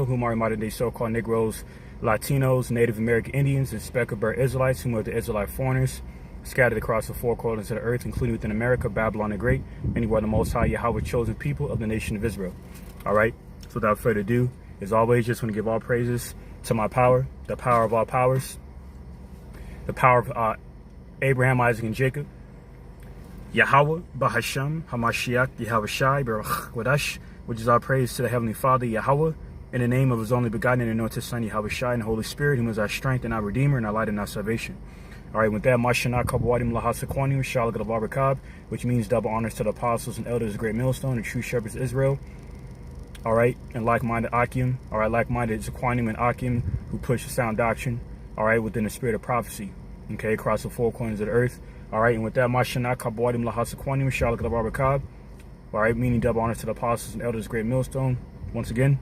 Israel, whom are modern-day so-called Negroes, Latinos, Native American Indians, and speckled-bird Israelites, whom are the Israelite foreigners, scattered across the four corners of the earth, including within America, Babylon the Great, anywhere the Most High Yahweh chosen people of the nation of Israel. All right. So without further ado, as always, just want to give all praises to my power, the power of all powers, the power of Abraham, Isaac, and Jacob, Yahweh, Bahasham, Hamashiach, Yahweh Shai, Baruch Wadash, which is our praise to the Heavenly Father, Yahweh, in the name of His only begotten and anointed Son, Yahweh Shai, and the Holy Spirit, whom is our strength and our Redeemer and our light and our salvation. All right, with that, Mashana Kabawadim Lahasakwanim, Shalak of Barakab, which means double honors to the apostles and elders of Great Millstone, the true shepherds of Israel. All right, and like-minded Akim, all right, like-minded Zaquanim and Akim, who push the sound doctrine, all right, within the spirit of prophecy, okay, across the four corners of the earth. All right, and with that, Mashana Kabawadim Lahasakwanim, Shalak of Barakab, all right, meaning double honors to the apostles and elders of Great Millstone. Once again,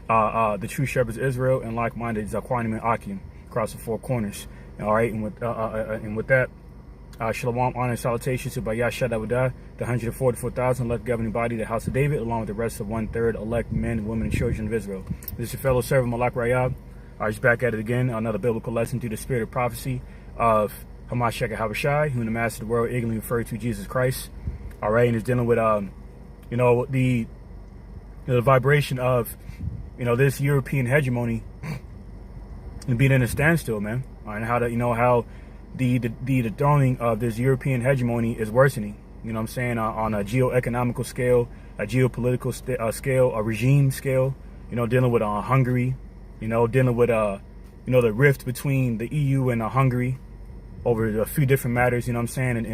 the true shepherds of Israel and like-minded Zaquanim and Akim across the four corners. All right, and with that, shalom, honor, and salutations to Bayasha Dawadah, the 144,000 elect governing body, the house of David, along with the rest of 1/3 elect men, women, and children of Israel. This is your fellow servant Malak Rayab. I just back at it again, another biblical lesson through the spirit of prophecy of Hamashiach Habashai, whom the master of the world ignorantly referred to Jesus Christ. All right, and it's dealing with the vibration of this European hegemony and being in a standstill, man. And how the dethroning of this European hegemony is worsening. You know what I'm saying? On a geoeconomical scale, a geopolitical scale, a regime scale. Dealing with Hungary. Dealing with the rift between the EU and Hungary over a few different matters. You know what I'm saying? And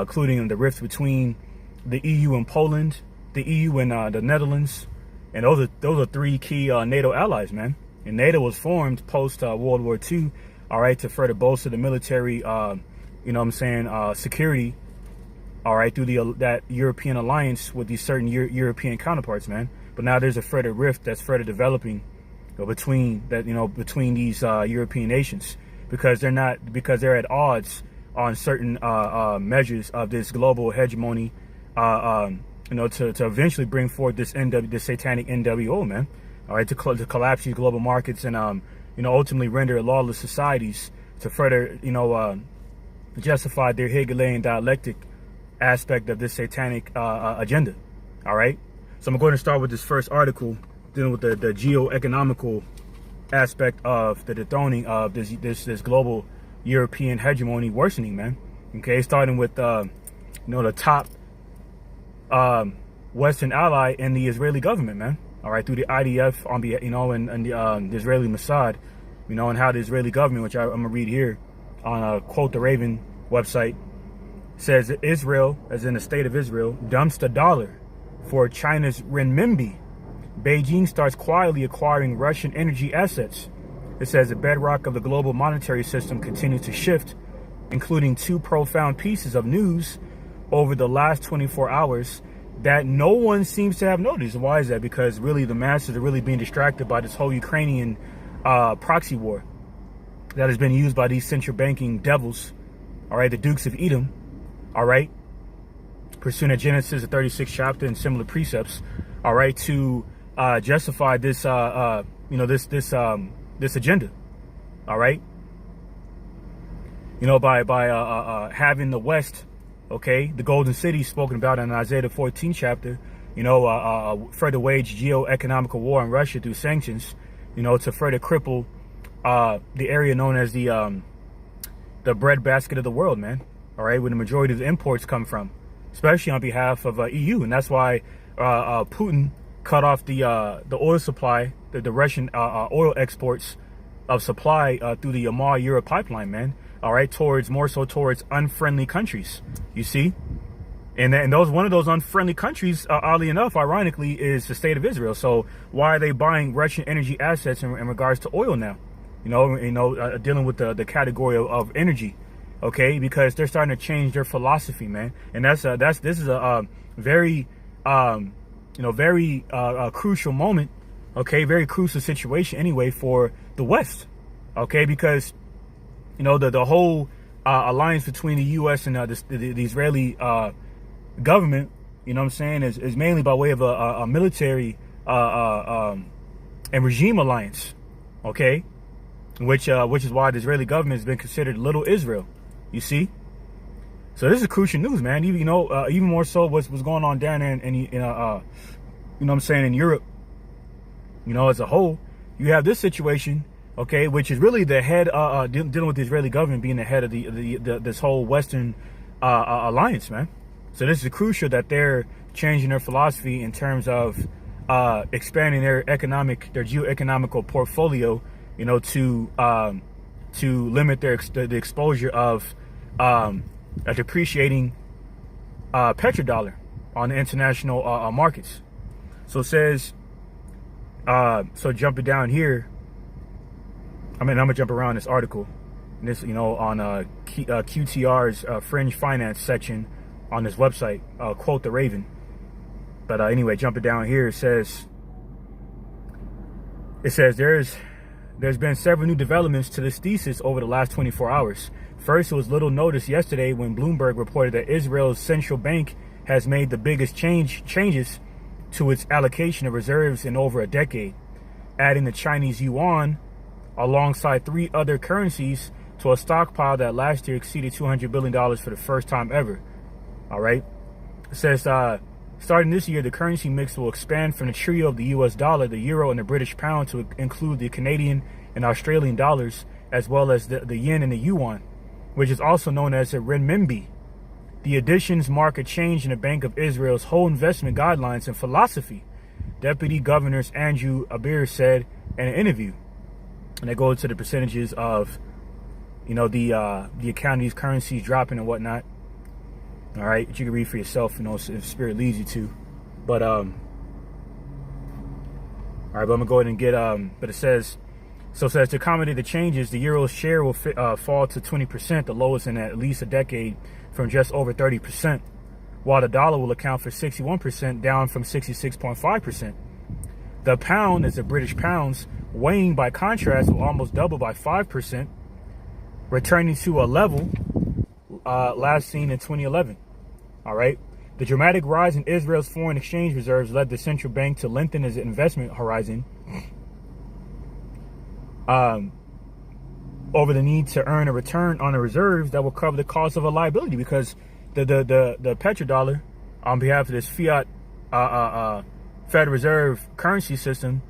including the rift between the EU and Poland, the EU and the Netherlands, and those are three key NATO allies, man. And NATO was formed post World War II. All right, to further bolster the military, security, all right, through that European alliance with these certain European counterparts, man. But now there's a further rift that's further developing between these European nations because they're at odds on certain measures of this global hegemony, to eventually bring forth this satanic NWO, man. All right, to collapse these global markets and ultimately render lawless societies to further, justify their Hegelian dialectic aspect of this satanic agenda. All right. So I'm going to start with this first article dealing with the geoeconomical aspect of the dethroning of this global European hegemony worsening, man. Okay, starting with the top Western ally in the Israeli government, man. All right, through the IDF on behalf, and the Israeli Mossad, and how the Israeli government, which I'm gonna read here on Quote the Raven website, says that Israel, as in the state of Israel, dumps the dollar for China's renminbi. Beijing starts quietly acquiring Russian energy assets. It says the bedrock of the global monetary system continues to shift, including two profound pieces of news over the last 24 hours that no one seems to have noticed. Why is that? Because really the masses are really being distracted by this whole Ukrainian proxy war that has been used by these central banking devils, all right, the Dukes of Edom, all right, pursuant to Genesis, the 36th chapter and similar precepts, all right, to justify this, this agenda, all right, by having the West, okay, the Golden City spoken about in Isaiah the 14th chapter, further wage geo-economical war on Russia through sanctions, to further cripple the area known as the breadbasket of the world, man. All right, where the majority of the imports come from, especially on behalf of EU, and that's why Putin cut off the oil supply, the Russian oil exports of supply through the Yamar-Europe pipeline, man. All right, more so towards unfriendly countries, you see, and one of those unfriendly countries, oddly enough, ironically, is the state of Israel. So why are they buying Russian energy assets in regards to oil now? Dealing with the category of energy, okay? Because they're starting to change their philosophy, man, and this is a very crucial moment, okay? Very crucial situation anyway for the West, okay? Because the whole alliance between the U.S. and the Israeli government, is mainly by way of a military and regime alliance, okay, which is why the Israeli government has been considered Little Israel. You see, so this is crucial news, man. Even even more so what's going on down there in you know what I'm saying, in Europe, as a whole. You have this situation, okay, which is really the head dealing with the Israeli government being the head of this whole Western alliance, man. So this is crucial that they're changing their philosophy in terms of expanding their geoeconomical portfolio, to limit the exposure of a depreciating petrodollar on the international markets. So it says, so jumping down here, I'm gonna jump around this article, this on QTR's fringe finance section on this website, quote the Raven. But anyway, jumping down here, it says there's been several new developments to this thesis over the last 24 hours. First, it was little noticed yesterday when Bloomberg reported that Israel's central bank has made the biggest changes to its allocation of reserves in over a decade, adding the Chinese yuan alongside 3 other currencies to a stockpile that last year exceeded $200 billion for the first time ever. All right. It says, starting this year, the currency mix will expand from the trio of the US dollar, the euro, and the British pound to include the Canadian and Australian dollars, as well as the yen and the yuan, which is also known as the renminbi. The additions mark a change in the Bank of Israel's whole investment guidelines and philosophy, Deputy Governor Andrew Abir said in an interview. And they go into the percentages of, the account of these currencies dropping and whatnot. All right, you can read for yourself, if Spirit leads you to. But all right, but I'm gonna go ahead and get But it says, to accommodate the changes, the euro's share will fall to 20%, the lowest in at least a decade, from just over 30%, while the dollar will account for 61%, down from 66.5%. The pound, as the British pounds, weighing by contrast, will almost double by 5%, returning to a level last seen in 2011. All right. The dramatic rise in Israel's foreign exchange reserves led the central bank to lengthen its investment horizon over the need to earn a return on the reserves that will cover the cost of a liability, because the petrodollar, on behalf of this fiat Federal Reserve currency system,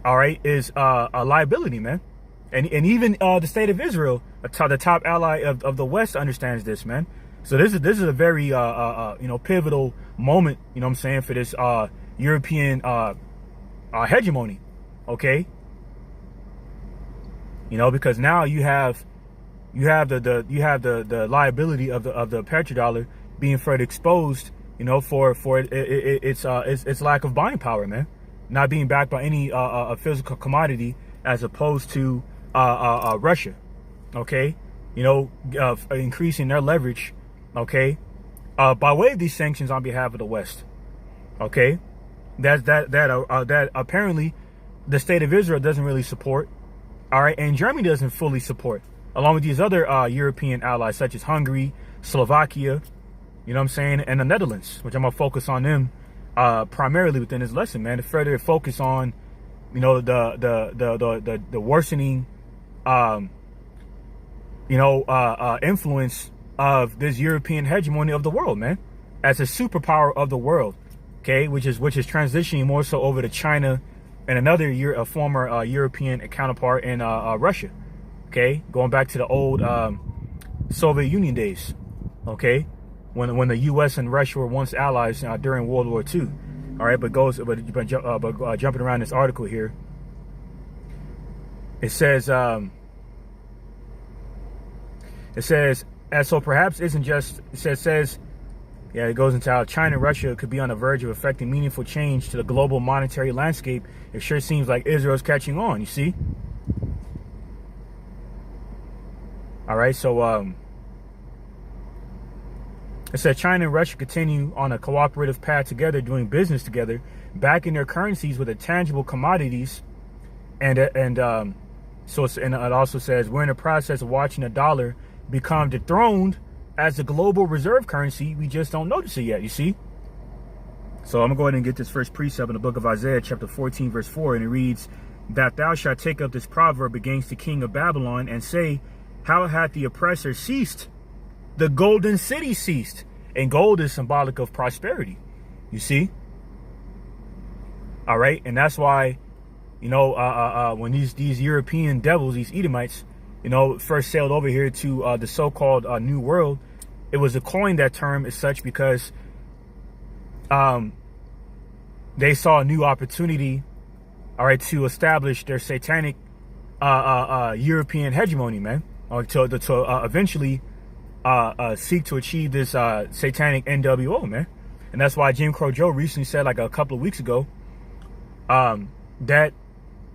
all right, is a liability, man. And even the state of Israel, the top ally of the West, understands this, man. So this is a very pivotal moment, for this European hegemony, okay? Because now you have the liability of the petrodollar being further exposed, for its lack of buying power, man, not being backed by any physical commodity, as opposed to Russia, okay, increasing their leverage, okay, by way of these sanctions on behalf of the West, okay, that apparently the state of Israel doesn't really support, all right, and Germany doesn't fully support, along with these other European allies such as Hungary, Slovakia, and the Netherlands, which I'm gonna focus on them primarily within this lesson, man, to further focus on the worsening influence of this European hegemony of the world, man, as a superpower of the world, okay, which is transitioning more so over to China and another former European counterpart in Russia, okay, going back to the old Soviet Union days, okay, when the U.S. and Russia were once allies during World War II. All right, but jumping around this article here, it says, so perhaps isn't just, it goes into how China and Russia could be on the verge of affecting meaningful change to the global monetary landscape. It sure seems like Israel's catching on, you see? All right, so it says China and Russia continue on a cooperative path together, doing business together, backing their currencies with tangible commodities, and it also says we're in the process of watching the dollar become dethroned as the global reserve currency. We just don't notice it yet, you see? So I'm gonna go ahead and get this first precept in the book of Isaiah, chapter 14, verse 4, and it reads, that thou shalt take up this proverb against the king of Babylon and say, how hath the oppressor ceased? The golden city ceased. And gold is symbolic of prosperity. You see? All right. And that's why, you know, when these European devils, these Edomites, you know, first sailed over here to the so-called New World, it was a coined that term as such because they saw a new opportunity, all right, to establish their satanic European hegemony, man, or to eventually seek to achieve this satanic NWO, man. And that's why Jim Crow Joe recently said, like a couple of weeks ago, that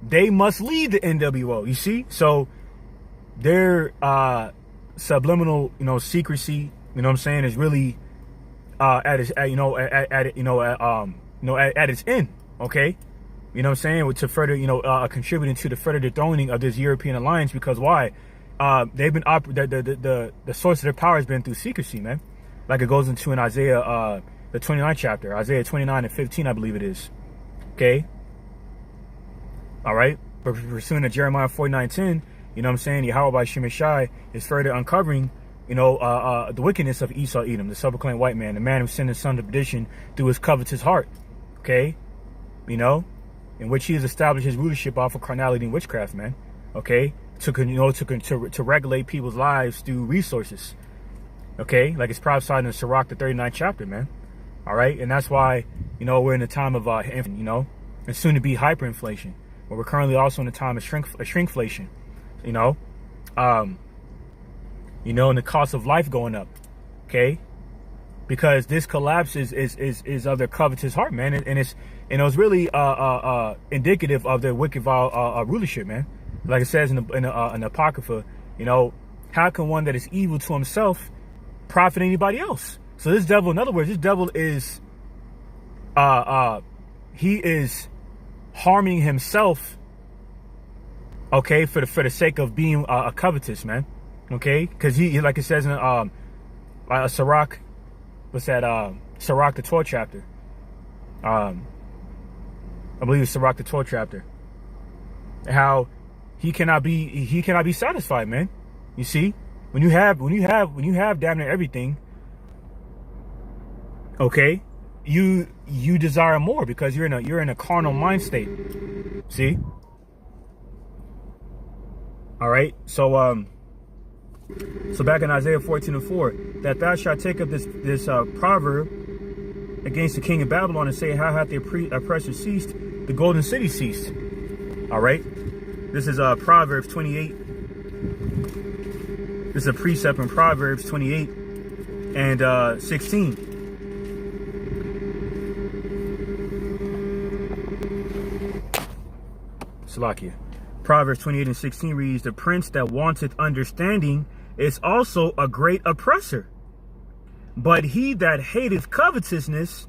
they must lead the NWO. You see, so their subliminal, you know, secrecy, you know what I'm saying, is really at its end. Okay, you know what I'm saying, to further, you know, contributing to the further dethroning of this European alliance. Because why? They've been the source of their power has been through secrecy, man. Like it goes into in Isaiah the 29th chapter, Isaiah 29 and 15, I believe it is. Okay. All right. But pursuing to Jeremiah 49:10, you know what I'm saying, Yahweh by Shemeshai is further uncovering, you know, the wickedness of Esau Edom, the self-proclaimed white man, the man who sent his son to perdition through his covetous heart. Okay. You know, in which he has established his rulership off of carnality and witchcraft, man. Okay. To regulate people's lives through resources. Okay. Like it's prophesied in the Sirach, the 39th chapter, man. All right. And that's why, you know, we're in a time of, you know, and soon to be hyperinflation. But we're currently also in a time of shrinkflation, you know, and the cost of life going up. Okay. Because this collapse is of their covetous heart, man. And it's really indicative of their wicked, vile rulership, man. Like it says in the Apocrypha, you know, how can one that is evil to himself profit anybody else? So this devil, in other words, this devil is, he is harming himself, okay, for the sake of being a covetous, man. Okay, because he, like it says in Sirach, what's that? Sirach the 12th chapter. I believe it's Sirach the 12th chapter. How he cannot be satisfied, man. You see, when you have damn near everything, okay, you desire more because you're in a carnal mind state. See? All right. So back in Isaiah 14:4, that thou shalt take up this proverb against the king of Babylon and say, how hath the oppressor ceased? The golden city ceased. All right. This is Proverbs 28. This is a precept in Proverbs 28 and 16. Salakia. Proverbs 28 and 16 reads, the prince that wanteth understanding is also a great oppressor, but he that hateth covetousness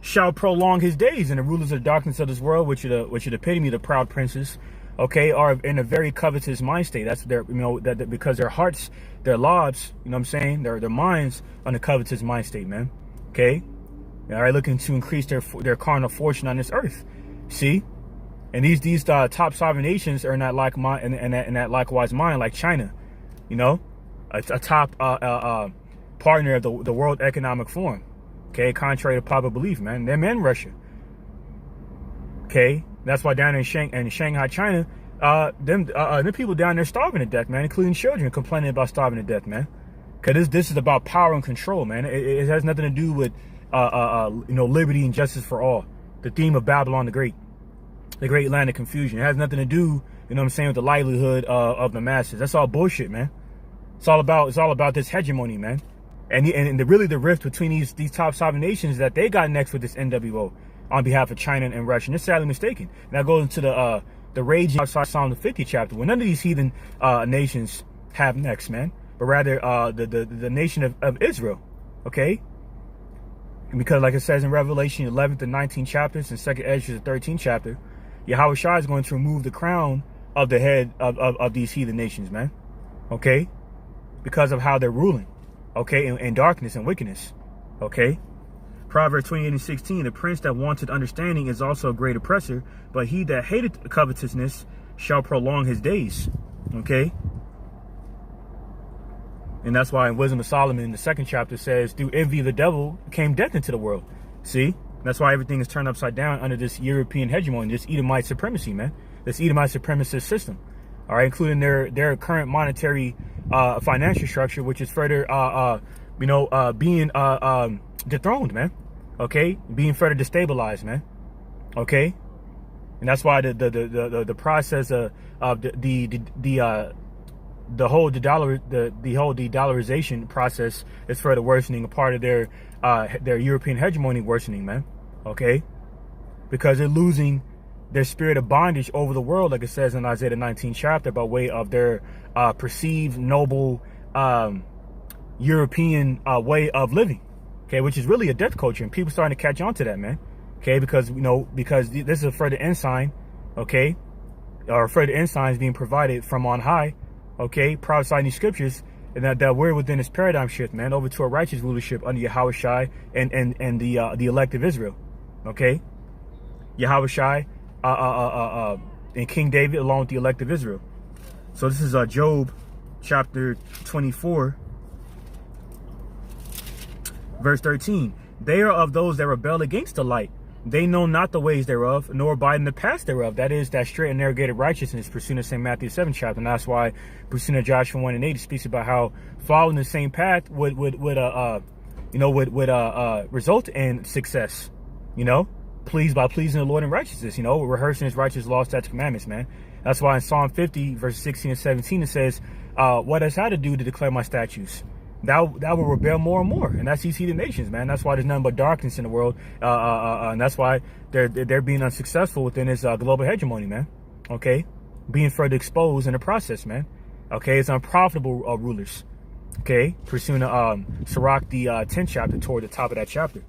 shall prolong his days. And the rulers of the darkness of this world, which are the epitome of the proud princes, okay, are in a very covetous mind state. That's their, you know, that because their hearts, their lives, you know what I'm saying, their minds on a covetous mind state, man. Okay, all right, looking to increase their carnal fortune on this earth. See. And these top sovereign nations are not like mine, and that likewise mind, like China, you know, a top partner of the World Economic Forum. Okay, contrary to popular belief, man, they're in Russia. Okay, that's why down in Shanghai, China, them people down there starving to death, man, including children complaining about starving to death, man. Because this is about power and control, man. It has nothing to do with you know, liberty and justice for all. The theme of Babylon the Great. The great land of confusion. It has nothing to do, you know what I'm saying, with the livelihood of the masses. That's all bullshit, man. It's all about this hegemony, man. And really the rift between these top sovereign nations that they got next with this NWO on behalf of China and Russia. And it's sadly mistaken. And that goes into the raging outside Psalm the 50th chapter, where none of these heathen nations have next, man, but rather the nation of Israel. Okay. And because, like it says in Revelation 11th and 19th chapters and 2nd Ezra the 13th chapter, Yahweh Shai is going to remove the crown of the head of these heathen nations, man. Okay? Because of how they're ruling. Okay? In darkness and wickedness. Okay? Proverbs 28:16, the prince that wanted understanding is also a great oppressor, but he that hated covetousness shall prolong his days. Okay? And that's why in Wisdom of Solomon, the 2nd chapter says, through envy of the devil came death into the world. See? That's why everything is turned upside down under this European hegemony, this Edomite supremacy, man. This Edomite supremacist system. All right, including their current monetary financial structure, which is further being dethroned, man. Okay, being further destabilized, man. Okay, and that's why the process of the whole de-dollarization process is further worsening, a part of their European hegemony worsening, man. Okay, because they're losing their spirit of bondage over the world, like it says in Isaiah the 19th chapter, by way of their perceived noble European way of living. Okay, which is really a death culture, and people starting to catch on to that, man. Okay, because this is a further ensign, okay, or further ensigns being provided from on high, okay, prophesying these scriptures, and that we're within this paradigm shift, man, over to a righteous rulership under Yahushai and the elect of Israel, okay, Yahushai and King David along with the elect of Israel. So this is Job chapter 24. Verse 13, they are of those that rebel against the light. They know not the ways thereof, nor abide in the paths thereof. That is that straight and narrow gated righteousness, pursuing St. Matthew 7 chapter. And that's why pursuing Joshua 1:8 speaks about how following the same path would result in success. Pleasing the Lord in righteousness. Rehearsing His righteous laws, statutes, commandments, man. That's why in Psalm 50 verses 16 and 17 it says, "What has had to do to declare my statutes? Thou will rebel more and more," and that's these heathen nations, man. That's why there's nothing but darkness in the world, and that's why they're being unsuccessful within this global hegemony, man. Okay, being further exposed in the process, man. Okay, it's unprofitable rulers. Okay, pursuing Sirach the 10th chapter toward the top of that chapter.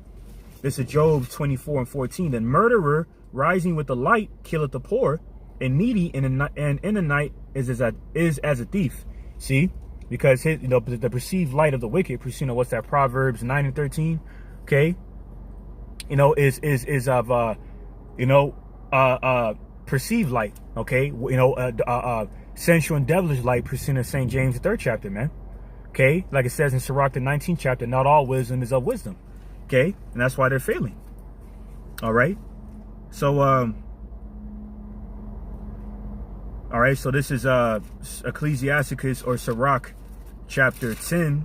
This is Job 24:14. The murderer rising with the light killeth the poor, and needy in the night is as a thief. See. Because the perceived light of the wicked, what's that? Proverbs 9:13, okay? Is of perceived light, okay? Sensual and devilish light, pursuing of St. James the 3rd chapter, man. Okay, like it says in Sirach the 19th chapter, not all wisdom is of wisdom, okay? And that's why they're failing. All right, so all right, so this is Ecclesiasticus or Sirach chapter 10,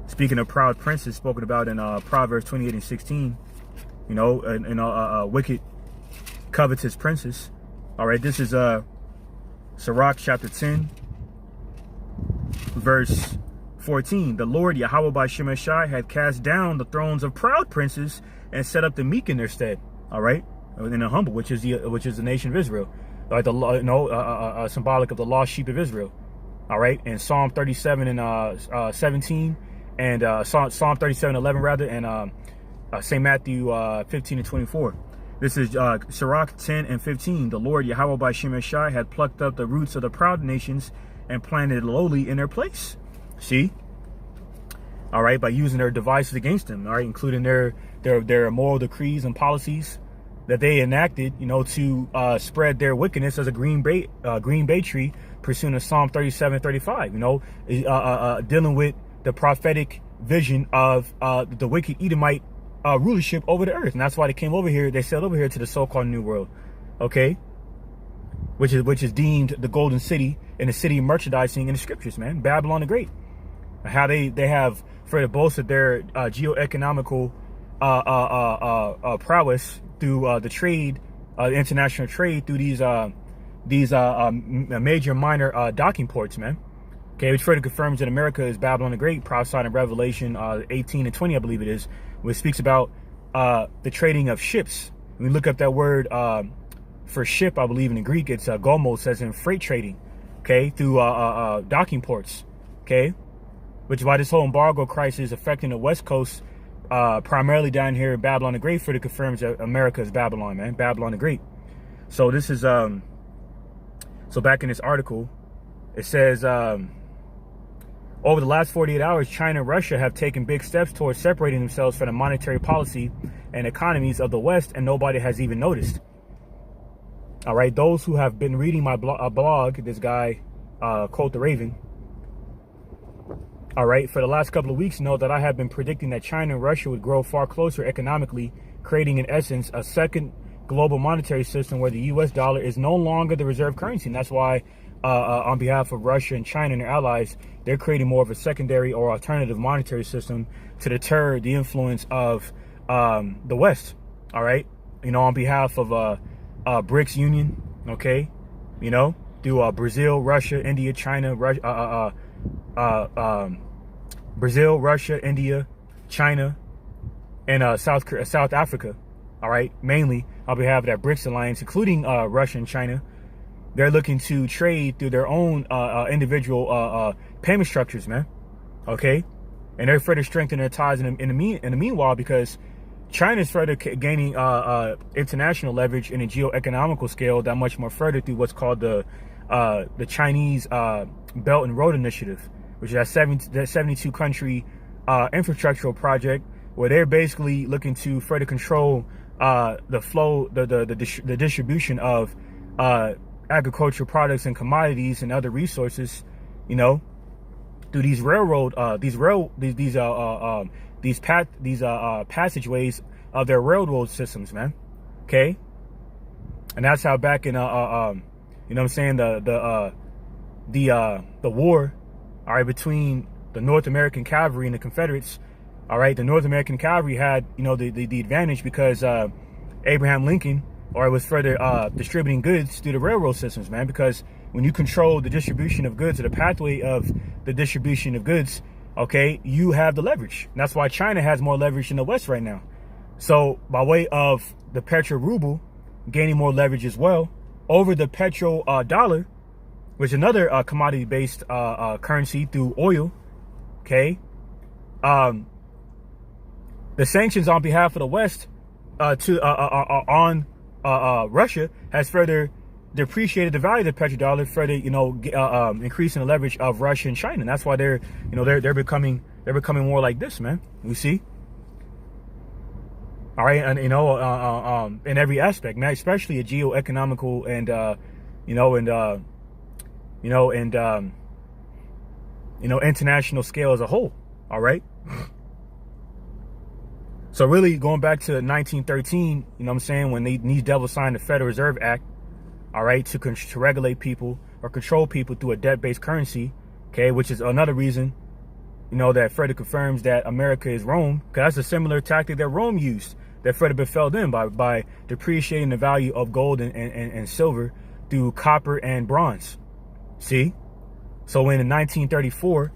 speaking of proud princes spoken about in Proverbs 28:16, wicked, covetous princes. All right, this is Sirach chapter 10, verse 14. The Lord Yahweh by Shemeshai had cast down the thrones of proud princes and set up the meek in their stead. All right, and the humble, which is the nation of Israel, like symbolic of the lost sheep of Israel. All right, and Psalm 37 and 17, and Psalm 37:11 rather, and St. Matthew 15:24. This is Sirach 10:15. The Lord Yahweh by Shemeshai had plucked up the roots of the proud nations and planted lowly in their place. See, all right, by using their devices against them, all right, including their moral decrees and policies that they enacted, to spread their wickedness as a green bay tree, pursuing a Psalm 37:35, dealing with the prophetic vision of the wicked Edomite rulership over the earth. And that's why they came over here. They sailed over here to the so-called New World, okay, which is deemed the golden city and the city of merchandising in the scriptures, man. Babylon the Great. How they have further boasted their geoeconomical prowess through the trade, international trade, through these major minor docking ports, man. Okay, which further confirms that America is Babylon the Great, prophesied in Revelation 18 and 20, I believe it is, which speaks about the trading of ships. When we look up that word for ship, I believe in the Greek, it's gomos, as in freight trading, okay, through docking ports, okay, which is why this whole embargo crisis is affecting the West Coast, primarily down here in Babylon the Great, further confirms that America is Babylon, man, Babylon the Great. So this is, so back in this article, it says, Over the last 48 hours, China and Russia have taken big steps towards separating themselves from the monetary policy and economies of the West, and nobody has even noticed. All right, those who have been reading my blog, this guy, Colt the Raven, all right, for the last couple of weeks, know that I have been predicting that China and Russia would grow far closer economically, creating, in essence, a second global monetary system where the U.S. dollar is no longer the reserve currency. And that's why, on behalf of Russia and China and their allies, they're creating more of a secondary or alternative monetary system to deter the influence of the West. All right, you know, on behalf of BRICS Union, okay, you know, through Brazil, Russia, India, China, Brazil, Russia, India, China, and South Africa. All right, mainly on behalf of that BRICS alliance, including Russia and China. They're looking to trade through their own individual payment structures, man. Okay, and they're further strengthening their ties in the meanwhile, because China is further gaining international leverage in a geo-economical scale that much more further through what's called the Chinese Belt and Road Initiative, which is that 72 country infrastructural project where they're basically looking to further control the flow, the distribution of agricultural products and commodities and other resources, you know, through these passageways of their railroad systems, man. Okay, and that's how back in you know what I'm saying, the war, all right, between the North American cavalry and the Confederates. All right, the North American cavalry had, you know, the advantage because Abraham Lincoln, or was further distributing goods through the railroad systems, man. Because when you control the distribution of goods, or the pathway of the distribution of goods, okay, you have the leverage. And that's why China has more leverage in the West right now. So by way of the petro ruble gaining more leverage as well over the petro dollar, which is another commodity-based currency through oil, okay. The sanctions on behalf of the West on Russia has further depreciated the value of the petrodollar, further, you know, increasing the leverage of Russia and China. And that's why they're becoming more like this, man. We see. All right, and you know, in every aspect, man, especially a geo-economical and international scale as a whole. All right. So really, going back to 1913, you know what I'm saying, when these devils signed the Federal Reserve Act, all right, to regulate people or control people through a debt-based currency, okay, which is another reason, you know, that further confirms that America is Rome, because that's a similar tactic that Rome used, that further befell them by depreciating the value of gold and silver through copper and bronze. See? So when in 1934,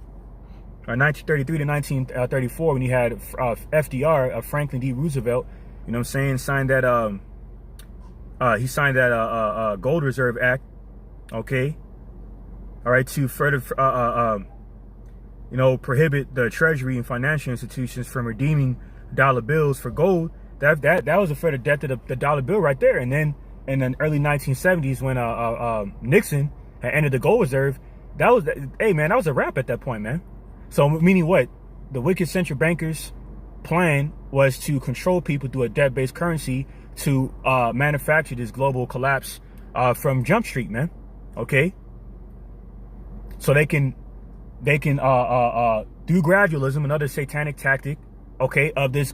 or 1933 to 1934, when you had FDR, Franklin D. Roosevelt, you know what I'm saying, signed that Gold Reserve Act, okay, all right, to further you know, prohibit the Treasury and financial institutions from redeeming dollar bills for gold. That was a further death to the dollar bill right there. And then in the early 1970s, when Nixon had entered the gold reserve, that was a wrap at that point, man. So meaning what? The wicked central bankers' plan was to control people through a debt-based currency to manufacture this global collapse from Jump Street, man. Okay. So they can do gradualism, another satanic tactic, okay, of this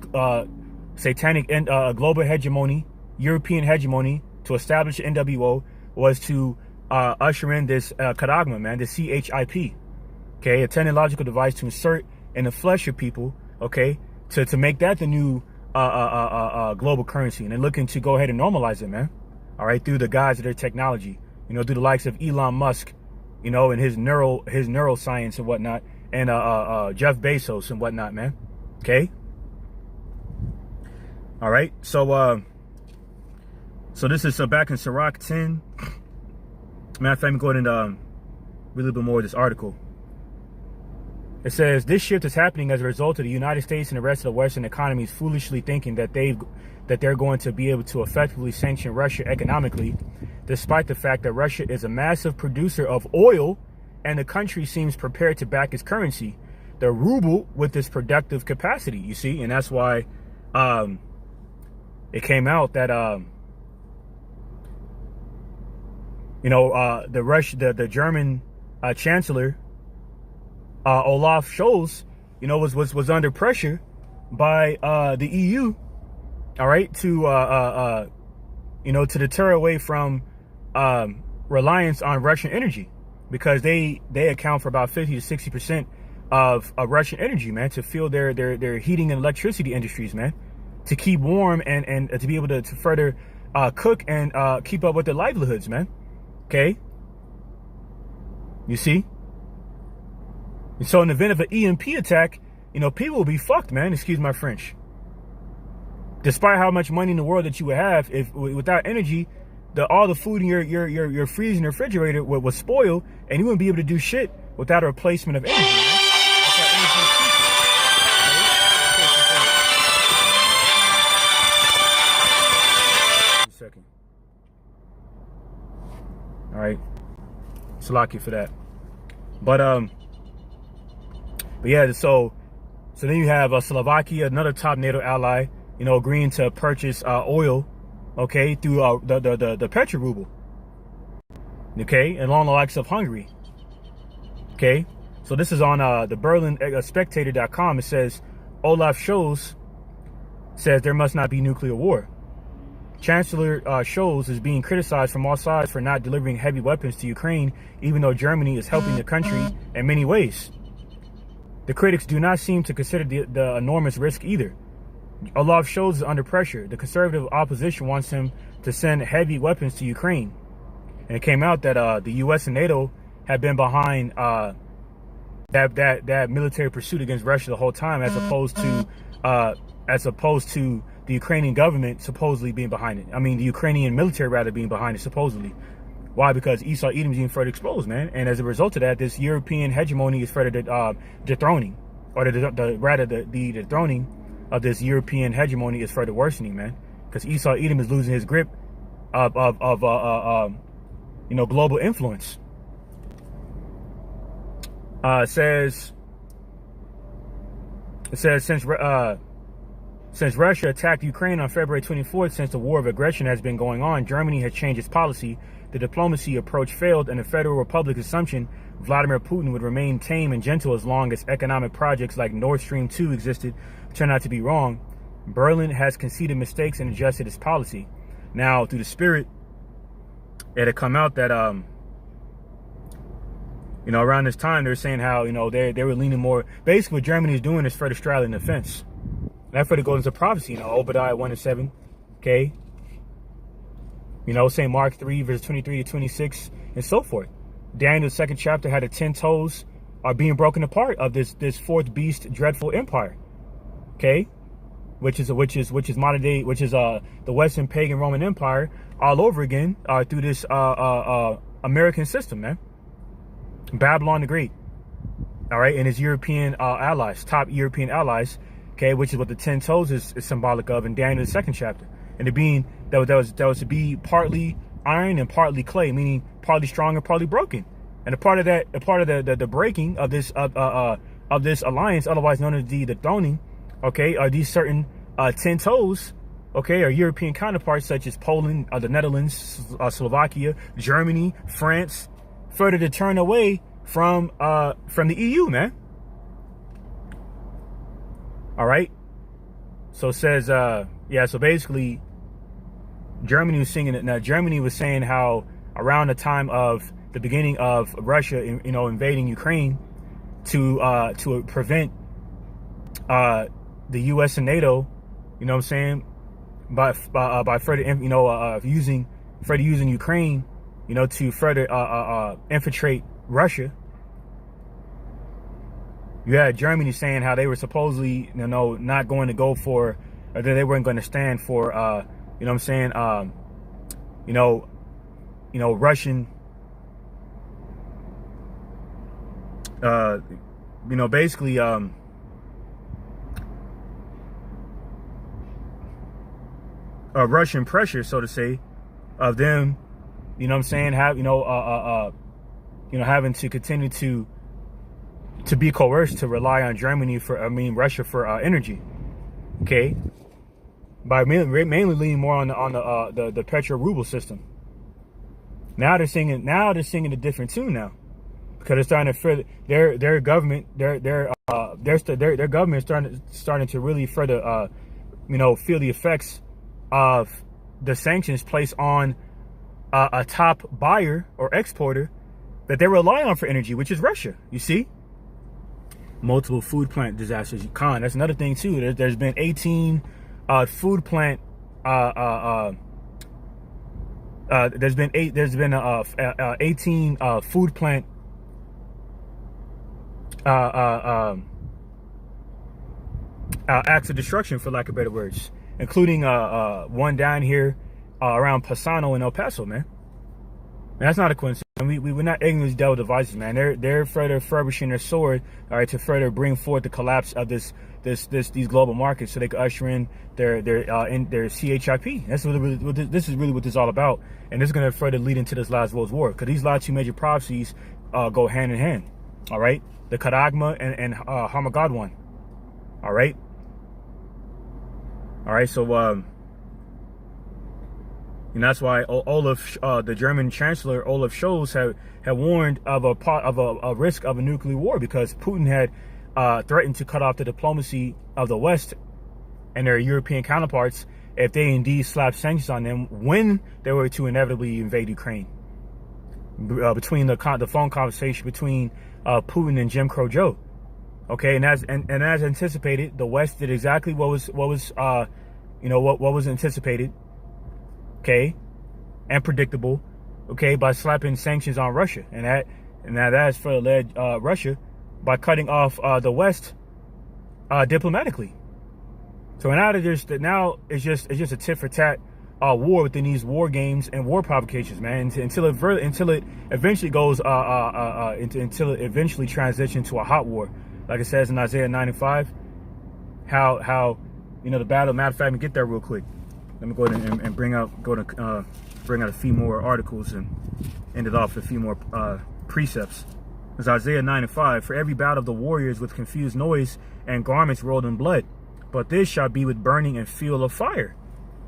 satanic and global hegemony, European hegemony, to establish the NWO, was to usher in this charagma, man, the CHIP. Okay, a technological device to insert in the flesh of people, okay, to make that the new global currency. And they're looking to go ahead and normalize it, man. All right, through the guise of their technology, you know, through the likes of Elon Musk, you know, and his neuroscience and whatnot, and Jeff Bezos and whatnot, man. Okay. All right, so this is back in Sirach 10. Matter of fact, let me go ahead and read a little bit more of this article. It says, this shift is happening as a result of the United States and the rest of the Western economies foolishly thinking that they're going to be able to effectively sanction Russia economically, despite the fact that Russia is a massive producer of oil and the country seems prepared to back its currency, the ruble, with its productive capacity, you see. And that's why it came out that the German chancellor Olaf Scholz, was under pressure by the EU, all right, to deter away from reliance on Russian energy, because they account for about 50 to 60% of Russian energy, man, to fuel their heating and electricity industries, man, to keep warm and to be able to further cook and keep up with their livelihoods, man. Okay, you see. And so in the event of an EMP attack, people will be fucked, man. Excuse my French. Despite how much money in the world that you would have, if without energy, all the food in your freezer and refrigerator would spoil, and you wouldn't be able to do shit without a replacement of energy. Man. Second. All right. Salaki for that. But yeah, so then you have Slovakia, another top NATO ally, agreeing to purchase oil, okay, through the petro ruble, okay, and along the likes of Hungary, okay. So this is on the Berlin Spectator.com. It says Olaf Scholz says there must not be nuclear war. Chancellor Scholz is being criticized from all sides for not delivering heavy weapons to Ukraine, even though Germany is helping the country in many ways. The critics do not seem to consider the enormous risk either. Olaf Scholz is under pressure. The conservative opposition wants him to send heavy weapons to Ukraine. And it came out that the U.S. and NATO have been behind that military pursuit against Russia the whole time, as opposed to the Ukrainian government supposedly being behind it. I mean, the Ukrainian military rather being behind it, supposedly. Why? Because Esau Edom is being further exposed, man. And as a result of that, this European hegemony is further dethroning, or the dethroning of this European hegemony is further worsening, man. Because Esau Edom is losing his grip of global influence. It says since Russia attacked Ukraine on February 24th, since the war of aggression has been going on, Germany has changed its policy. The diplomacy approach failed, and the Federal Republic's assumption Vladimir Putin would remain tame and gentle as long as economic projects like Nord Stream 2 existed turned out to be wrong. Berlin has conceded mistakes and adjusted its policy. Now, through the spirit, it had come out that around this time they're saying how they were leaning more. Basically, what Germany is doing is further straddling the fence. That further goes into prophecy, Obadiah 1:7, okay? St. Mark 3, verse 23 to 26, and so forth. Daniel's second chapter had the 10 toes are being broken apart of this fourth beast, dreadful empire, okay? Which is modern day, which is the Western pagan Roman Empire all over again through this American system, man. Babylon the Great, all right, and his European allies, top European allies, okay, which is what the 10 toes is symbolic of in Daniel's second chapter. And it being that was to be partly iron and partly clay, meaning partly strong and partly broken. And a part of the breaking of this alliance, otherwise known as the Dethroning, okay, are these certain 10 toes, okay, or European counterparts such as Poland, the Netherlands, Slovakia, Germany, France, further to turn away from the EU, man. All right. So it says, so basically Germany was singing it. Now, Germany was saying how around the time of the beginning of Russia, invading Ukraine to prevent the U.S. and NATO, by further, using Ukraine, to further infiltrate Russia. You had Germany saying how they were supposedly, not going to go for, or that they weren't going to stand for, Russian, basically, Russian pressure, so to say, of them, have, having to continue to be coerced to rely on Russia for energy. Okay, by mainly leaning more on the petro ruble system. Now they're singing a different tune now, because they're starting to further their government their government starting to really further feel the effects of the sanctions placed on a top buyer or exporter that they rely on for energy, which is Russia. You see, multiple food plant disasters. That's another thing too. There's been 18 food plant. There's been 18 food plant acts of destruction, for lack of better words, including one down here around Pasano in El Paso, man. That's not a coincidence. We're not ignorant of these devil devices, man. They're further furbishing their sword, all right, to further bring forth the collapse of these global markets, so they can usher in their CHIP. That's this is really what this is all about, and this is going to further lead into this last World War, because these last two major prophecies go hand in hand. All right, the Kadagma and Harmageddon. All right. So and that's why Olaf, the German Chancellor Olaf Scholz, had warned of a risk of a nuclear war, because Putin had threatened to cut off the diplomacy of the West and their European counterparts if they indeed slapped sanctions on them when they were to inevitably invade Ukraine. Between the phone conversation between Putin and Jim Crow Joe, okay, and as anticipated, the West did exactly what was anticipated. Okay, and predictable, okay, by slapping sanctions on Russia, and that has further led Russia by cutting off the West diplomatically. So now it's just a tit for tat war within these war games and war provocations, man. Until it eventually goes until it eventually transitions to a hot war, like it says in Isaiah 9:5. How the battle. Matter of fact, let me get there real quick. Let me go ahead and bring out a few more articles and end it off with a few more precepts. It's Isaiah 9:5. For every bout of the warriors with confused noise and garments rolled in blood, but this shall be with burning and fuel of fire.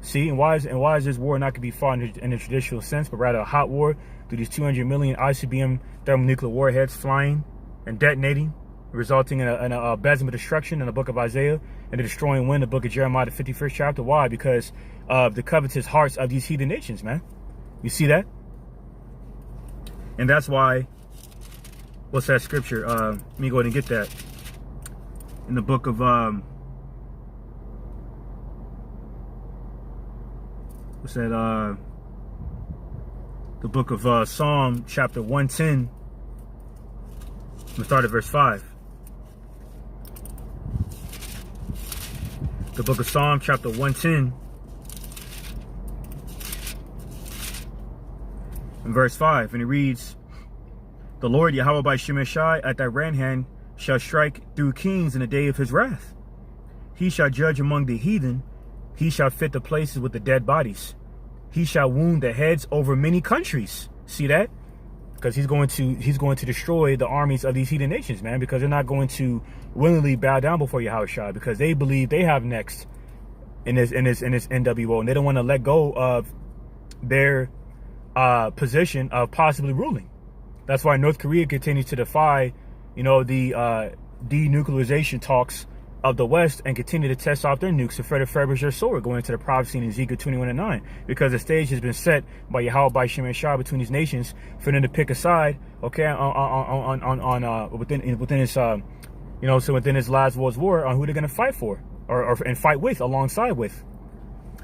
See, and why is this war not going to be fought in the traditional sense, but rather a hot war through these 200 million ICBM thermonuclear warheads flying and detonating, resulting in a besom of destruction in the book of Isaiah, and the destroying wind, the book of Jeremiah, the 51st chapter. Why? Because of the covetous hearts of these heathen nations, man. You see that? And that's why, what's that scripture? Let me go ahead and get that. In the book of, what's that? The book of Psalm, chapter 110. We'll start at verse 5. The book of Psalm, chapter 110, and verse 5, and it reads, "The Lord Yahweh by Shemeshai at thy right hand shall strike through kings in the day of his wrath. He shall judge among the heathen. He shall fit the places with the dead bodies. He shall wound the heads over many countries." See that? Because he's going to destroy the armies of these heathen nations, man, because they're not going to willingly bow down before Yahushua, because they believe they have next in this NWO, and they don't want to let go of their position of possibly ruling. That's why North Korea continues to defy, the denuclearization talks of the West, and continue to test off their nukes to further furbish their sword, going into the prophecy in Ezekiel 21:9, because the stage has been set by Yahweh by Shem and Shah between these nations for them to pick a side, okay, within this so within this last World War, on who they're going to fight for and fight with, alongside with.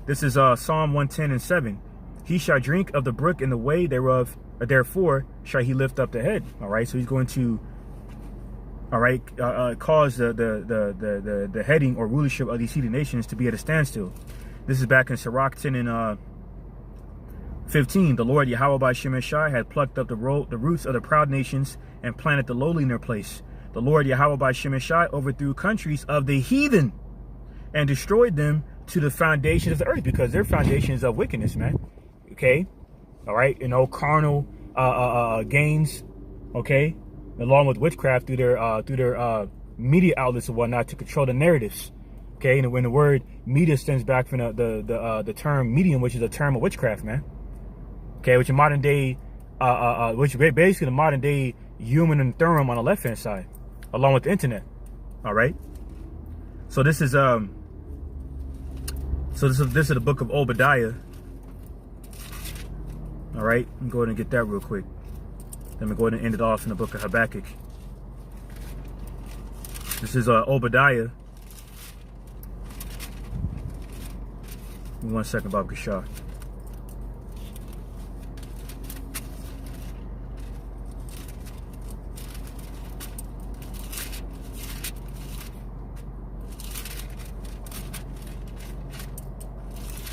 This is Psalm 110:7. He shall drink of the brook in the way thereof, therefore shall he lift up the head. All right, so he's going to cause the heading or rulership of these heathen nations to be at a standstill. This is back in Sirach 10 and 15. The Lord Yahweh by Shemeshai had plucked up the roots of the proud nations and planted the lowly in their place. The Lord Yahweh by Shemeshai overthrew countries of the heathen and destroyed them to the foundations of the earth, because their foundation is of wickedness, man. Okay, all right, carnal gains. okay, along with witchcraft through their media outlets and whatnot to control the narratives. Okay, and when the word media stems back from the term medium, which is a term of witchcraft, man. Okay, which in modern day, which basically the modern day human and theorem on the left hand side, along with the internet. All right. So this is the book of Obadiah. All right, let me go ahead and get that real quick. Let me go ahead and end it off in the book of Habakkuk. This is Obadiah. Give me 1 second, Bob Kashar.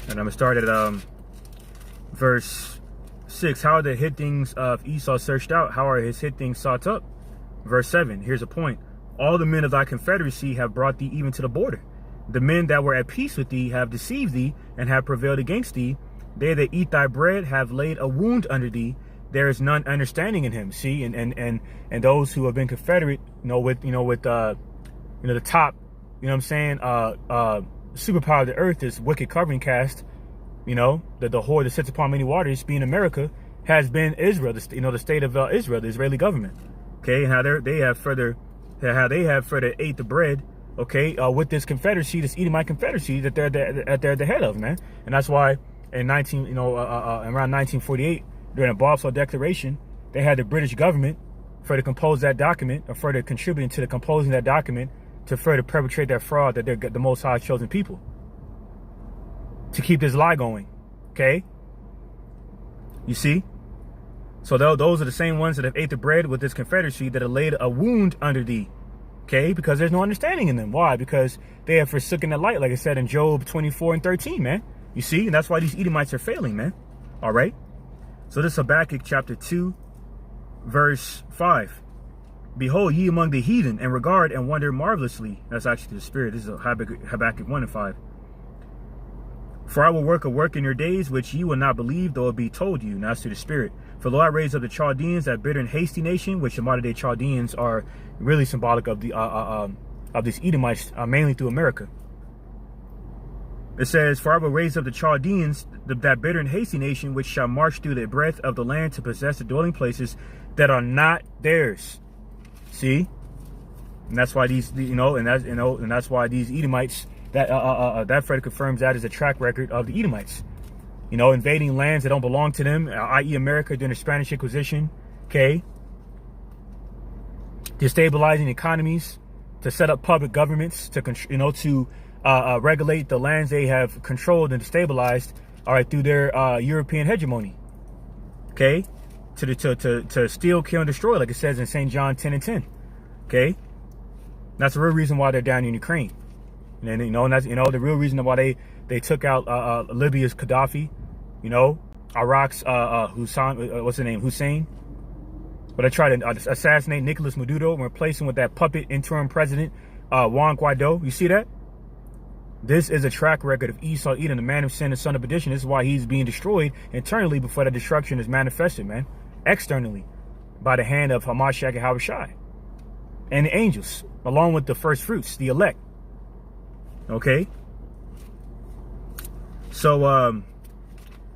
And I'm going to start at verse 6. How are the hid things of Esau searched out? How are his hid things sought up? Verse 7. Here's a point. All the men of thy confederacy have brought thee even to the border. The men that were at peace with thee have deceived thee and have prevailed against thee. They that eat thy bread have laid a wound under thee. There is none understanding in him. See, and those who have been confederate, with the top, what I'm saying, superpower of the earth, this wicked covering cast, that the whore that sits upon many waters, being America, has been Israel, the state of Israel, the Israeli government. Okay, and how they have further ate the bread, okay, with this confederacy, this Edomite confederacy that they're the head of, man. And that's why in around 1948, during the Balfour Declaration, they had the British government further compose that document, or further contributing to the composing that document, to further perpetrate that fraud that they're the Most High chosen people, to keep this lie going. Okay, you see. So those are the same ones that have ate the bread with this confederacy, that have laid a wound under thee. Okay, because there's no understanding in them. Why? Because they have forsaken the light, like I said in Job 24:13, man. You see, and that's why these Edomites are failing, man. All right. So this is Habakkuk chapter 2, verse 5. Behold, ye among the heathen, and regard and wonder marvelously. That's actually the spirit. This is Habakkuk 1 and 5. For I will work a work in your days, which ye will not believe, though it be told you. Now that's to the spirit. For lo, I raise up the Chaldeans, that bitter and hasty nation, which the modern day Chaldeans are really symbolic of the of these Edomites, mainly through America. It says, for I will raise up the Chaldeans, that bitter and hasty nation, which shall march through the breadth of the land to possess the dwelling places that are not theirs. See, and that's why and that's why these Edomites, that further confirms that is a track record of the Edomites, invading lands that don't belong to them, i.e. America during the Spanish Inquisition. Okay, destabilizing economies, to set up public governments, to regulate the lands they have controlled and destabilized, all right, through their European hegemony. Okay. To steal, kill, and destroy, like it says in St. John 10 and 10. Okay, that's the real reason why they're down in Ukraine, and that's the real reason why they took out Libya's Gaddafi, Iraq's Hussein. But they tried to assassinate Nicolas Maduro and replace him with that puppet interim president Juan Guaido. You see that? This is a track record of Esau, Edom, the man of sin, the son of perdition. This is why he's being destroyed internally before the destruction is manifested, man. Externally, by the hand of Hamashiach and Habashai and the angels, along with the first fruits, the elect. Okay. So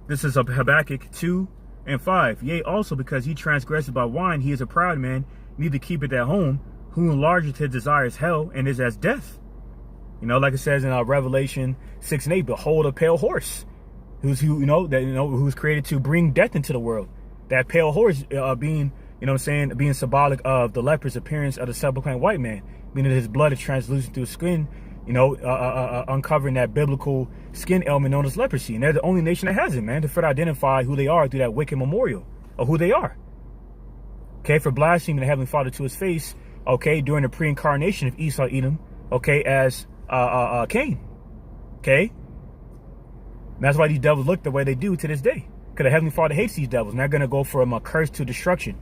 this is Habakkuk 2 and 5. Yea, also because he transgressed by wine, he is a proud man, neither keepeth at home, who enlargeth his desires hell, and is as death. Like it says in Revelation 6 and 8, behold a pale horse, who's created to bring death into the world. That pale horse being, being symbolic of the leper's appearance of the sepulchral white man, meaning that his blood is translucent through skin, uncovering that biblical skin ailment known as leprosy. And they're the only nation that has it, man, to further identify who they are through that wicked memorial of who they are. Okay, for blaspheming the Heavenly Father to his face, okay, during the pre-incarnation of Esau, Edom, okay, as Cain. Okay, and that's why these devils look the way they do to this day. Because the Heavenly Father hates these devils, and they're going to go from a curse to destruction.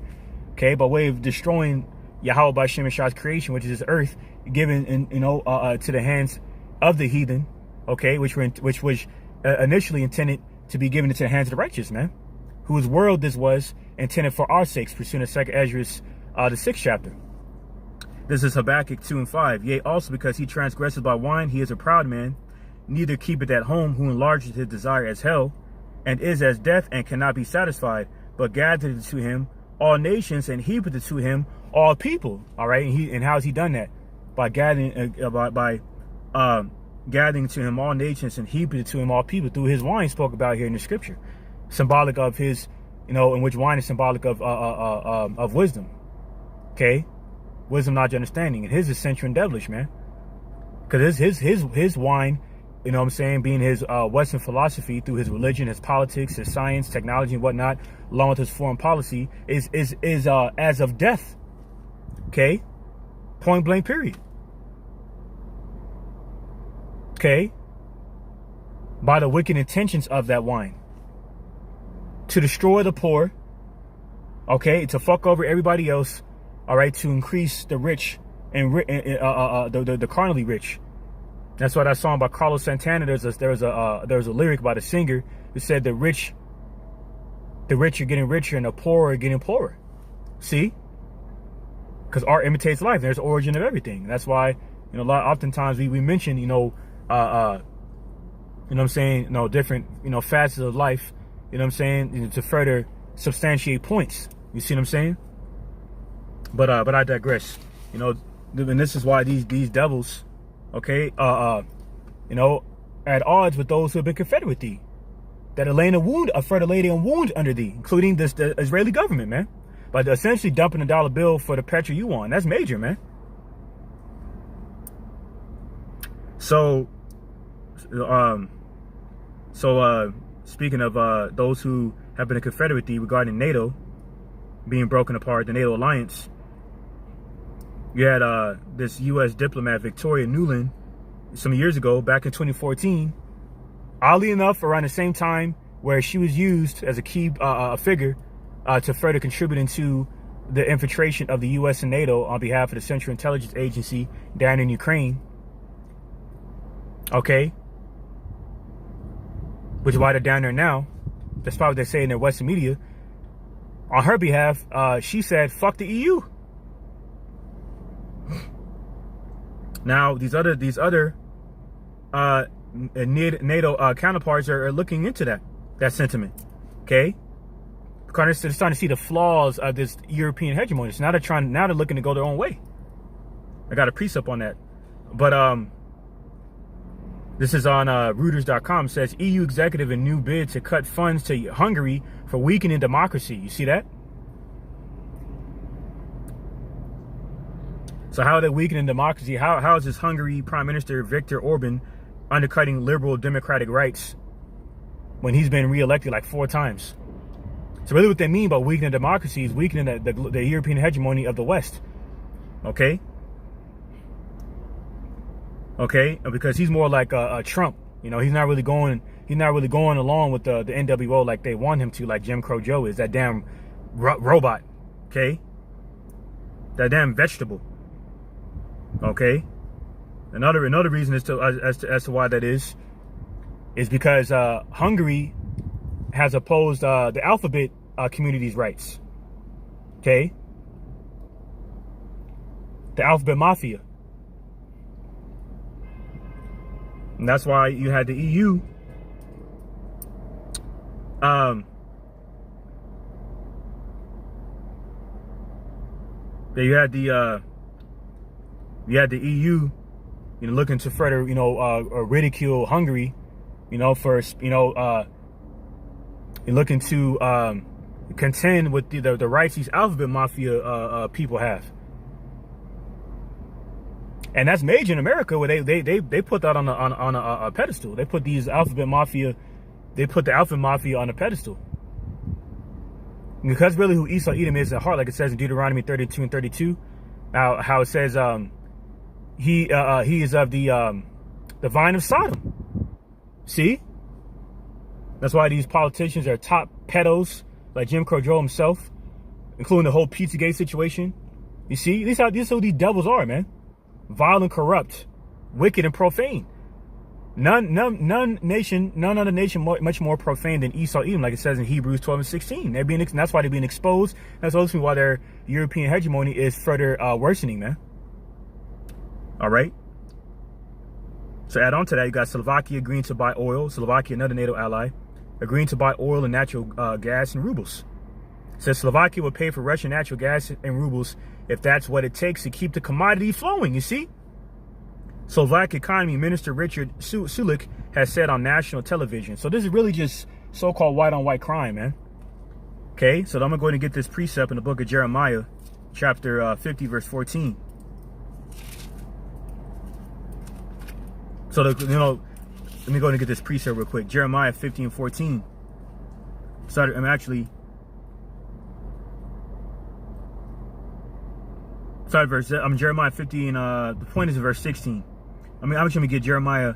Okay, by way of destroying Yahweh by Shem Shah's creation, which is his earth, given to the hands of the heathen. Okay, which was initially intended to be given into the hands of the righteous, man, whose world this was intended for our sakes, pursuing the second Esdras the 6th chapter. This is Habakkuk 2 and 5. Yea, also because he transgresses by wine, he is a proud man, neither keepeth at home, who enlarges his desire as hell, and is as death, and cannot be satisfied, but gathereth to him all nations, and heapeth to him all people. All right, and how has he done that? By gathering, gathering to him all nations, and heapeth to him all people through his wine spoke about here in the scripture, symbolic of his, in which wine is symbolic of wisdom. Okay. Wisdom, knowledge, understanding, and his is sensual and devilish, man. Because his wine, being his Western philosophy through his religion, his politics, his science, technology, and whatnot, along with his foreign policy, is as of death. Okay, point blank, period. Okay, by the wicked intentions of that wine, to destroy the poor. Okay, to fuck over everybody else. All right, to increase the rich and the carnally rich. That's why that song by Carlos Santana. There's a lyric by the singer who said the rich are getting richer and the poor are getting poorer. See, because art imitates life. There's the origin of everything. And that's why oftentimes we mention different facets of life. To further substantiate points. You see what I'm saying? But I digress. And this is why these devils, okay, at odds with those who have been confederate with thee, that are laying a wound under thee, including the Israeli government, man, by essentially dumping a dollar bill for the petrol you want. That's major, man. So speaking of those who have been confederate with thee regarding NATO being broken apart, the NATO alliance. You had this U.S. diplomat, Victoria Nuland, some years ago, back in 2014, oddly enough, around the same time where she was used as a key figure to further contributing to the infiltration of the U.S. and NATO on behalf of the Central Intelligence Agency down in Ukraine. Okay? Which is why they're down there now. That's probably what they say in their Western media. On her behalf, she said, fuck the EU. Now, these other NATO counterparts are looking into that sentiment, okay? Because they're starting to see the flaws of this European hegemony. So now they're looking to go their own way. I got a precept on that, but this is on Reuters.com. Says EU executive in new bid to cut funds to Hungary for weakening democracy. You see that? So how are they weakening democracy? How is this Hungary Prime Minister Viktor Orban undercutting liberal democratic rights when he's been reelected like 4 times? So really what they mean by weakening democracy is weakening the European hegemony of the West. Okay? Okay? Because he's more like a Trump. He's not really going along with the NWO like they want him to, like Jim Crow Joe is. That damn robot. Okay? That damn vegetable. Okay, another reason as to why that is because Hungary has opposed the alphabet community's rights. Okay, the alphabet mafia, and that's why you had the EU. You had the EU, looking to further, ridicule Hungary, for, looking to contend with the rights these alphabet mafia people have. And that's major in America, where they put that on a pedestal. They put these alphabet mafia, the alphabet mafia on a pedestal. Because really who Esau Edom is at heart, like it says in Deuteronomy 32 and 32, how it says, he is of the vine of Sodom. See? That's why these politicians are top pedos, like Jim Crow Joe himself, including the whole Pizzagate situation. You see? This is who these devils are, man. Violent, corrupt, wicked, and profane. None other nation much more profane than Esau, Edom, like it says in Hebrews 12 and 16. That's why they're being exposed. That's ultimately why their European hegemony is further worsening, man. All right. So add on to that, you got Slovakia agreeing to buy oil. Slovakia, another NATO ally, agreeing to buy oil and natural gas in rubles. It says Slovakia will pay for Russian natural gas in rubles if that's what it takes to keep the commodity flowing. You see? Slovak Economy Minister Richard Sulik has said on national television. So this is really just so-called white-on-white crime, man. Okay, so I'm going to go ahead and get this precept in the book of Jeremiah, chapter 50, verse 14. So, let me go ahead and get this precept real quick. Jeremiah 50 and 14. Jeremiah 50 and the point is in verse 16. I'm just going to get Jeremiah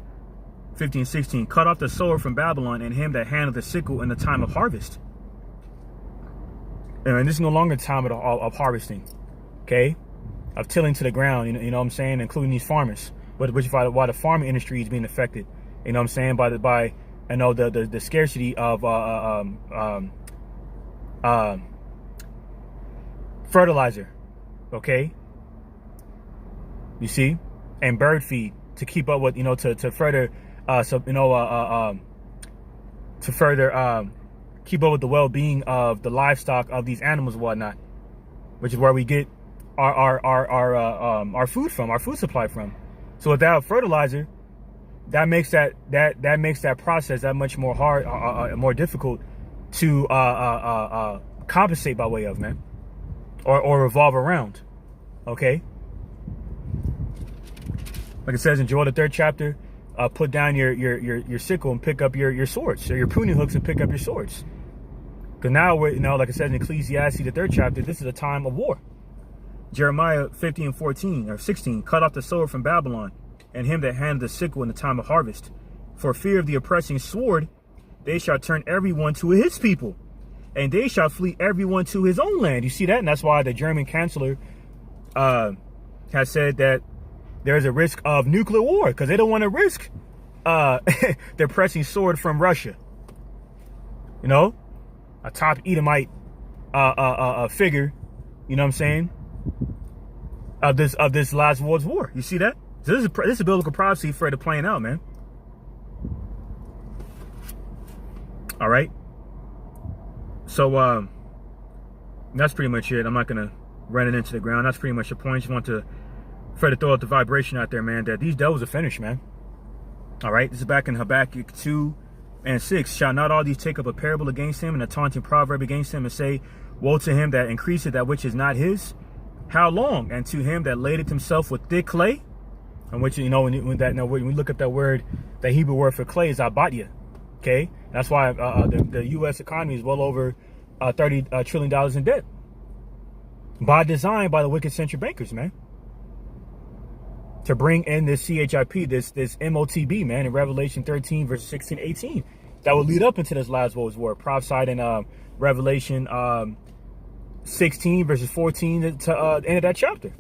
50 and 16. Cut off the sower from Babylon and him that handled the sickle in the time of harvest. And this is no longer the time of harvesting, okay? Of tilling to the ground, you know what I'm saying? Including these farmers, which is why the farming industry is being affected. You know what I'm saying? By the scarcity of fertilizer, okay? You see, and bird feed to keep up with, to further, to further keep up with the well-being of the livestock of these animals and whatnot, which is where we get our food from, our food supply from. So without fertilizer, that makes that process that much more hard, more difficult to compensate by way of, man, or revolve around. Okay. Like it says in Joel the 3rd chapter, put down your sickle and pick up your swords, or your pruning hooks and pick up your swords. Because now we're, like it says in Ecclesiastes the 3rd chapter, this is a time of war. Jeremiah 50 and 14 or 16, cut off the sower from Babylon, and him that handled the sickle in the time of harvest. For fear of the oppressing sword, they shall turn everyone to his people, and they shall flee everyone to his own land. You see that? And that's why the German chancellor has said that there's a risk of nuclear war, because they don't want to risk the pressing sword from Russia. A top Edomite figure, you know what I'm saying, of this last world's war. You see that? So this is biblical prophecy for it playing out, man. All right. So that's pretty much it. I'm not gonna run it into the ground. That's pretty much the point. Just want to further throw out the vibration out there, man, that these devils are finished, man. All right. This is back in Habakkuk 2 and 6. Shall not all these take up a parable against him and a taunting proverb against him, and say, woe to him that increaseth that which is not his? How long? And to him that ladeth himself with thick clay? And which, when we look at that word, the Hebrew word for clay is abatya. Okay, that's why the U.S. economy is well over $30 trillion in debt, by design, by the wicked central bankers, man, to bring in this CHIP, this MOTB, man, in Revelation 13 verses 16 to 18, that will lead up into this last world's war, prophesied in Revelation 16 verses 14 to the end of that chapter.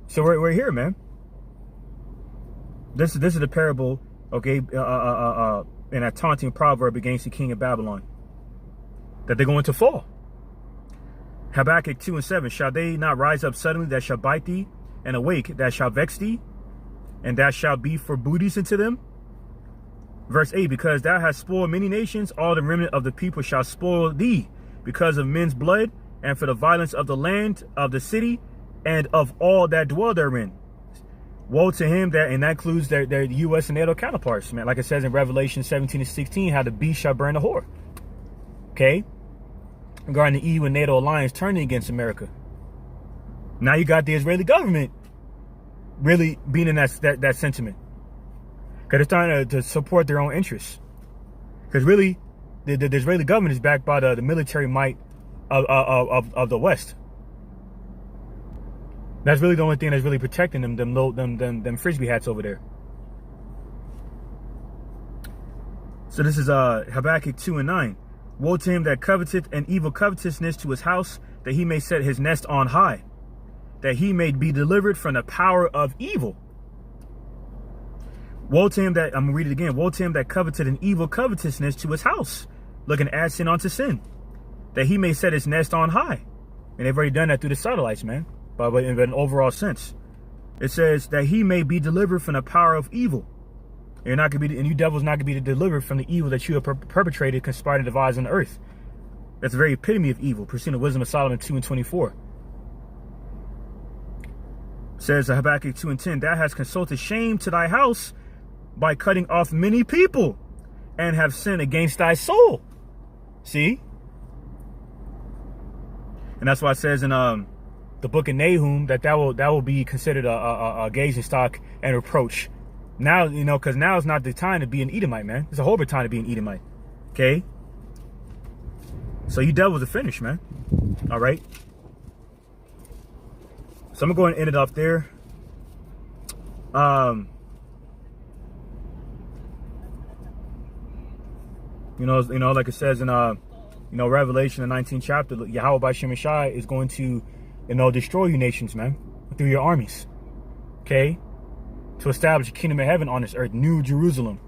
So we're here, man. This is the parable, okay, in a taunting proverb against the king of Babylon, that they're going to fall. Habakkuk 2 and 7, shall they not rise up suddenly that shall bite thee, and awake that shall vex thee, and that shall be for booties unto them? Verse 8, because thou hast spoiled many nations, all the remnant of the people shall spoil thee, because of men's blood, and for the violence of the land, of the city, and of all that dwell therein. Woe to him that, and that includes their U.S. and NATO counterparts, man. Like it says in Revelation 17 and 16, how the beast shall burn the whore. Okay? Regarding the EU and NATO alliance turning against America. Now you got the Israeli government really being in that sentiment. Because they're trying to support their own interests. Because really, the Israeli government is backed by the military might of the West. That's really the only thing that's really protecting them frisbee hats over there. So this is Habakkuk 2 and 9. Woe to him that coveteth an evil covetousness to his house, that he may set his nest on high, that he may be delivered from the power of evil. Woe to him that, I'm going to read it again. Woe to him that coveted an evil covetousness to his house, looking to add sin onto sin, that he may set his nest on high. And they've already done that through the satellites, man, but in an overall sense. It says that he may be delivered from the power of evil. You're not going to be, and you devils not going to be delivered from the evil that you have perpetrated, conspired, and devised on the earth. That's the very epitome of evil, pursuing the wisdom of Solomon 2:24. It says Habakkuk 2:10, thou hast consulted shame to thy house by cutting off many people, and have sinned against thy soul. See? And that's why it says in the book of Nahum that will be considered a gazing stock and reproach. Now, you know, because now is not the time to be an Edomite, man. It's a horrible time to be an Edomite. Okay? So you devils are finished, man. All right? So I'm going to go ahead and end it off there. You know, like it says in Revelation, the 19th chapter, Yahweh by Shem Shai is going to, destroy you nations, man, through your armies. Okay? To establish a kingdom of heaven on this earth, New Jerusalem,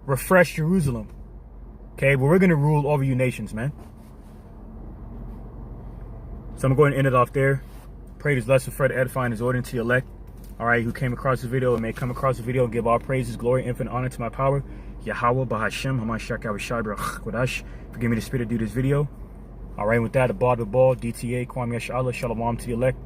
refresh Jerusalem. Okay, but we're gonna rule over you nations, man. So I'm going to end it off there. Pray this lesson for the edifying his order to your elect. All right, who came across the video and may come across the video and give all praises, glory, infinite honor to my power. Yahweh Bahashem, Hamashak Awashabra Kodash. Forgive me the spirit to do this video. All right, with that, the ball, DTA, Kwame Yashala, Shalom to the elect.